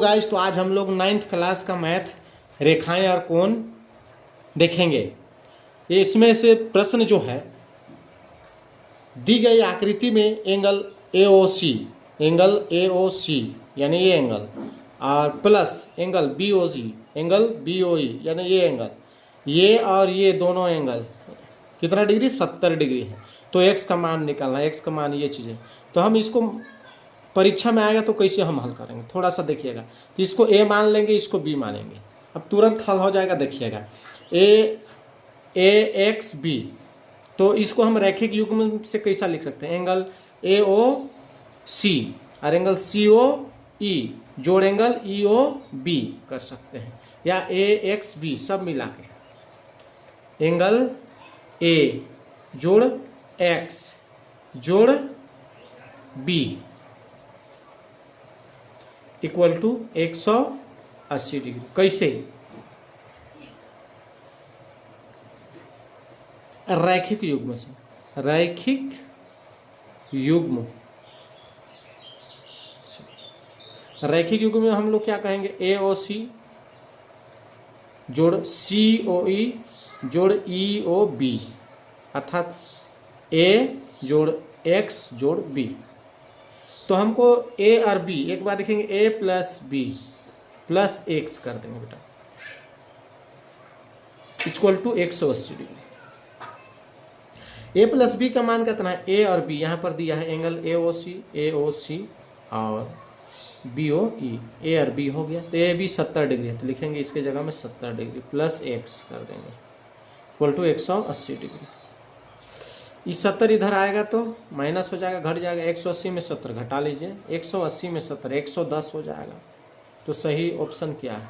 Guys, तो आज हम लोग 9th क्लास का मैथ रेखाएं और कोण देखेंगे। ये इसमें से प्रश्न जो है, दी गई आकृति में एंगल AOC यानी ये एंगल और प्लस एंगल BOE यानी ये एंगल, ये और ये दोनों एंगल कितना डिग्री 70 डिग्री है। तो x का मान निकालना है, x का मान ये चीज़ है। तो हम इसको परीक्षा में आएगा तो कैसे हम हल करेंगे, थोड़ा सा देखिएगा। तो इसको a मान लेंगे, इसको b मानेंगे, अब तुरंत हल हो जाएगा। देखिएगा AXB, तो इसको हम रैखिक युग्म से कैसा लिख सकते हैं, एंगल AOC और एंगल COE जोड़ एंगल EOB कर सकते हैं, या AXB सब मिला के एंगल A जोड़ X जोड़ B इक्वल टू 180 डिग्री। कैसे, रैखिक युग्म से, रैखिक युग्म में हम लोग क्या कहेंगे, AOC जोड़ COE जोड़ EOB अर्थात A जोड़ X जोड़ B। तो हमको A और B एक बार लिखेंगे, A plus B plus X कर देंगे बेटा, equal to 180 degree. A plus B का मान कितना है, A और B यहाँ पर दिया है एंगल AOC और BOE, A और B हो गया। तो AB 70 डिग्री है, तो लिखेंगे इसके जगह में 70 डिग्री प्लस X कर देंगे इक्वल टू 180 डिग्री। इस 70 इधर आएगा तो माइनस हो जाएगा, घट जाएगा। 180 में 70 घटा लीजिए, 180 में 70 110 हो जाएगा। तो सही ऑप्शन क्या है,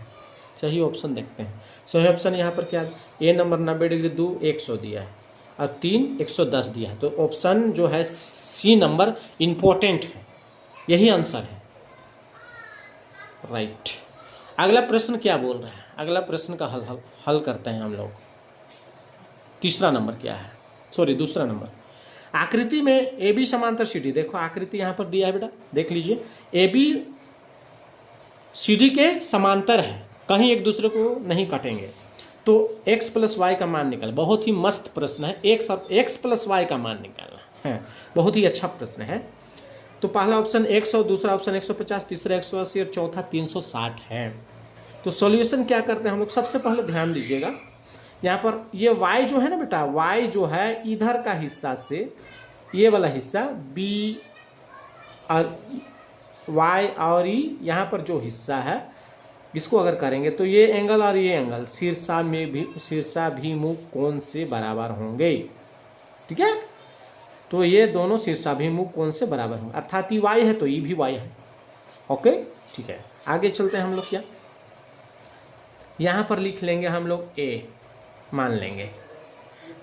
सही ऑप्शन देखते हैं। सही ऑप्शन यहाँ पर क्या है, A नंबर 90 डिग्री 2 100 दिया है और 3 110 दिया है। तो ऑप्शन जो है C नंबर इम्पोर्टेंट है, यही आंसर है, राइट। अगला प्रश्न क्या बोल रहा है, अगला प्रश्न का हल करते हैं हम लोग। दूसरा नंबर, आकृति में AB समांतर CD, देखो आकृति यहाँ पर दिया है बेटा, देख लीजिए। AB CD के समांतर है, कहीं एक दूसरे को नहीं काटेंगे। तो x प्लस वाई का मान निकाल, बहुत ही मस्त प्रश्न है। x प्लस वाई का मान निकालना है, बहुत ही अच्छा प्रश्न है। तो पहला ऑप्शन 100, दूसरा ऑप्शन 150, तीसरा 180 और चौथा 360 है। तो सॉल्यूशन क्या करते हैं हम लोग, सबसे पहले ध्यान दीजिएगा, यहाँ पर ये y जो है ना बेटा, y जो है इधर का हिस्सा से ये वाला हिस्सा B और y और E, यहाँ पर जो हिस्सा है इसको अगर करेंगे तो ये एंगल और ये एंगल शीर्षाभिमुख कोण से बराबर होंगे, ठीक है। तो ये दोनों शीर्षाभिमुख कोण से बराबर होंगे, अर्थात ये y है तो ये भी y है। ओके, ठीक है। आगे चलते हैं हम लोग, क्या यहाँ पर लिख लेंगे हम लोग A मान लेंगे,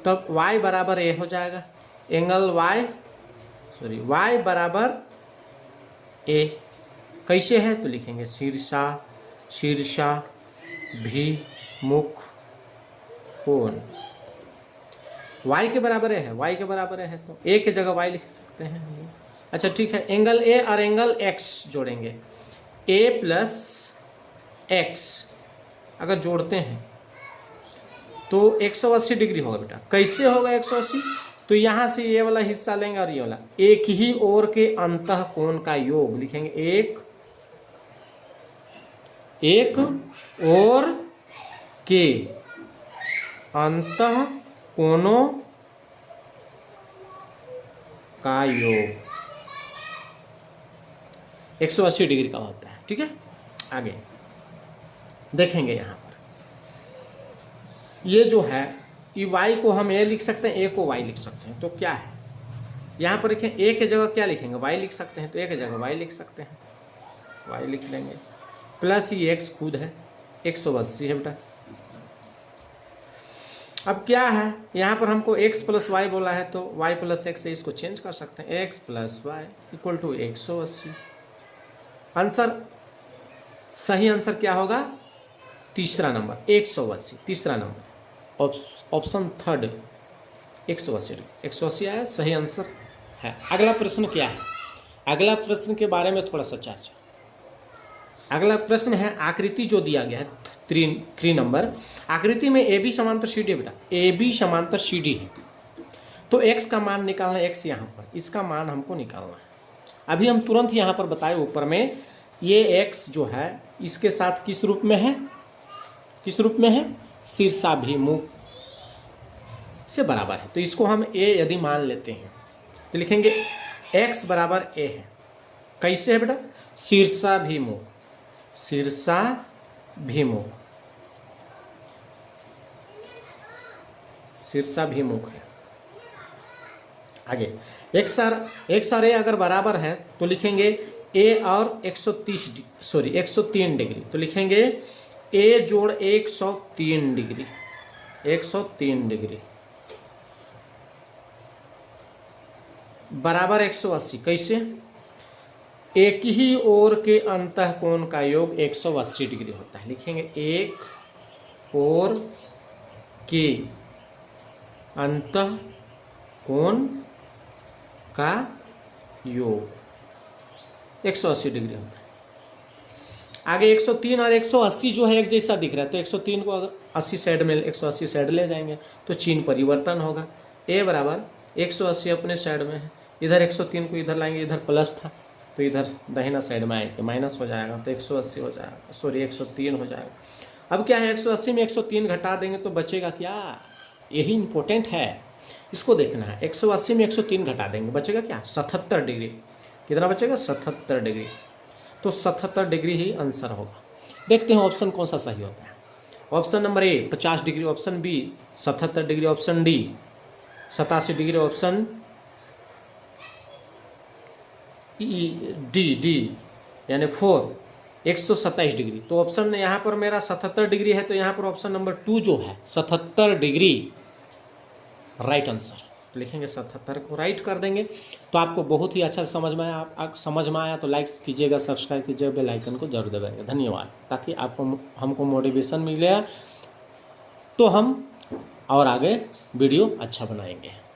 तब y बराबर A हो जाएगा, एंगल y बराबर A कैसे है, तो लिखेंगे शीर्षाभिमुख कोण y के बराबर है, y के बराबर है तो A के जगह y लिख सकते हैं। अच्छा ठीक है, एंगल A और एंगल X जोड़ेंगे, A प्लस X अगर जोड़ते हैं तो 180 डिग्री होगा बेटा। कैसे होगा 180, तो यहाँ से ये वाला हिस्सा लेंगे और ये वाला, एक ही ओर के अंतः कोण का योग लिखेंगे, एक ओर के अंतः कोणों का योग 180 डिग्री का होता है, ठीक है। आगे देखेंगे, यहाँ पर ये जो है, ये y को हम a लिख सकते हैं, a को y लिख सकते हैं। तो क्या है, यहाँ पर लिखें a के जगह क्या लिखेंगे, y लिख सकते हैं, तो a के जगह y लिख सकते हैं, y लिख लेंगे, प्लस ये x खुद है 180 है बेटा। अब क्या है, यहाँ पर हमको x प्लस वाई बोला है तो y प्लस एक्स से इसको चेंज कर सकते हैं, x plus Y equal to 180। Answer, सही आंसर क्या होगा, तीसरा नंबर 180, तीसरा नंबर ऑप्शन थर्ड 180 आया, सही आंसर है। अगला प्रश्न क्या है, अगला प्रश्न के बारे में थोड़ा सा चर्चा। अगला प्रश्न है आकृति जो दिया गया है 3 नंबर, आकृति में ए बी समांतर सी डी है बेटा, ए बी समांतर सी डी है, तो x का मान निकालना है, x यहाँ पर, इसका मान हमको निकालना है। अभी हम तुरंत यहाँ पर बताए ऊपर में, ये x जो है इसके साथ किस रूप में है, किस रूप में है, शीर्षाभिमुख से बराबर है, तो इसको हम a यदि मान लेते हैं तो लिखेंगे x बराबर a है, कैसे है बेटा, शीर्षाभिमुख, शीर्षाभिमुख, शीर्षाभिमुख है। आगे x और a अगर बराबर है तो लिखेंगे a और 103 डिग्री, तो लिखेंगे a जोड़ 103 डिग्री, 103 डिग्री बराबर 180, कैसे, एक ही ओर के अंतःकोण का योग 180 डिग्री होता है, लिखेंगे एक ओर के अंतःकोण का योग 180 डिग्री होता है। आगे 103 और 180 जो है एक जैसा दिख रहा है, तो 103 को अगर 80 साइड में 180 साइड ले जाएंगे तो चिन्ह परिवर्तन होगा, a बराबर 180 अपने साइड में है, इधर 103 को इधर लाएंगे, इधर प्लस था तो इधर दाहिना साइड में आएंगे माइनस हो जाएगा, तो 180 हो जाएगा, सॉरी 103 हो जाएगा। अब क्या है, 180 में 103 घटा देंगे तो बचेगा क्या, यही इंपॉर्टेंट है, इसको देखना है। 180 में 103 घटा देंगे, बचेगा क्या, 77 डिग्री, कितना बचेगा, 77 डिग्री, तो 77 डिग्री ही आंसर होगा। देखते हैं ऑप्शन कौन सा सही होता है। Option number A 50 degree, option B 77 degree, option D 87 degree, option D यानी 4 127 डिग्री। तो ऑप्शन यहाँ पर मेरा 77 डिग्री है, तो यहाँ पर ऑप्शन नंबर 2 जो है 77 डिग्री राइट आंसर, लिखेंगे 77 को राइट कर देंगे। तो आपको बहुत ही अच्छा समझ में आया, आप समझ में आया तो लाइक कीजिएगा, सब्सक्राइब कीजिएगा, बेल आइकन को जरूर दबाइएगा। धन्यवाद, ताकि आपको हमको मोटिवेशन मिलेगा तो हम और आगे वीडियो अच्छा बनाएंगे।